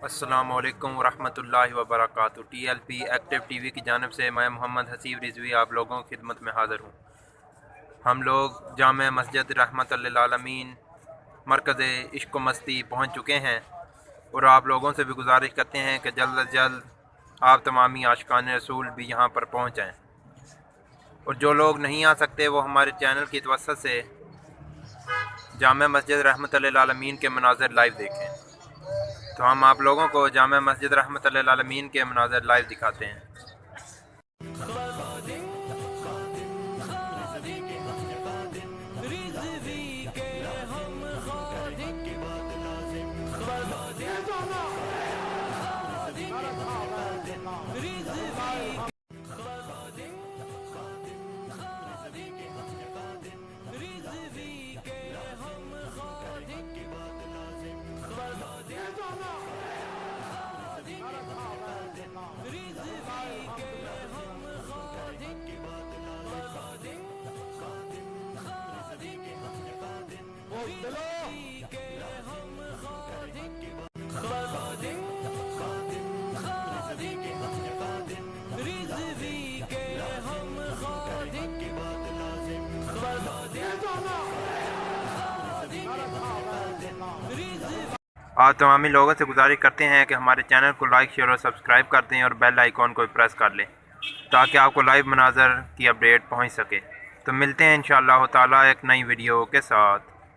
السلام علیکم ورحمۃ اللہ وبرکاتہ۔ TLP ایکٹیو ٹی وی کی جانب سے میں محمد حسیب رضوی آپ لوگوں کی خدمت میں حاضر ہوں۔ ہم لوگ جامع مسجد رحمت للعالمین مرکز عشق و مستی پہنچ چکے ہیں اور آپ لوگوں سے بھی گزارش کرتے ہیں کہ جلد از جلد آپ تمامی عاشقان رسول بھی یہاں پر پہنچ جائیں، اور جو لوگ نہیں آ سکتے وہ ہمارے چینل کی توسط سے جامع مسجد رحمت للعالمین کے مناظر لائیو دیکھیں۔ تو ہم آپ لوگوں کو جامع مسجد رحمت للعالمین کے مناظر لائیو دکھاتے ہیں۔ آپ تمامی لوگوں سے گزارش کرتے ہیں کہ ہمارے چینل کو لائک، شیئر اور سبسکرائب کر دیں اور بیل آئیکن کو پریس کر لیں تاکہ آپ کو لائیو مناظر کی اپڈیٹ پہنچ سکے۔ تو ملتے ہیں انشاءاللہ تعالی ایک نئی ویڈیو کے ساتھ۔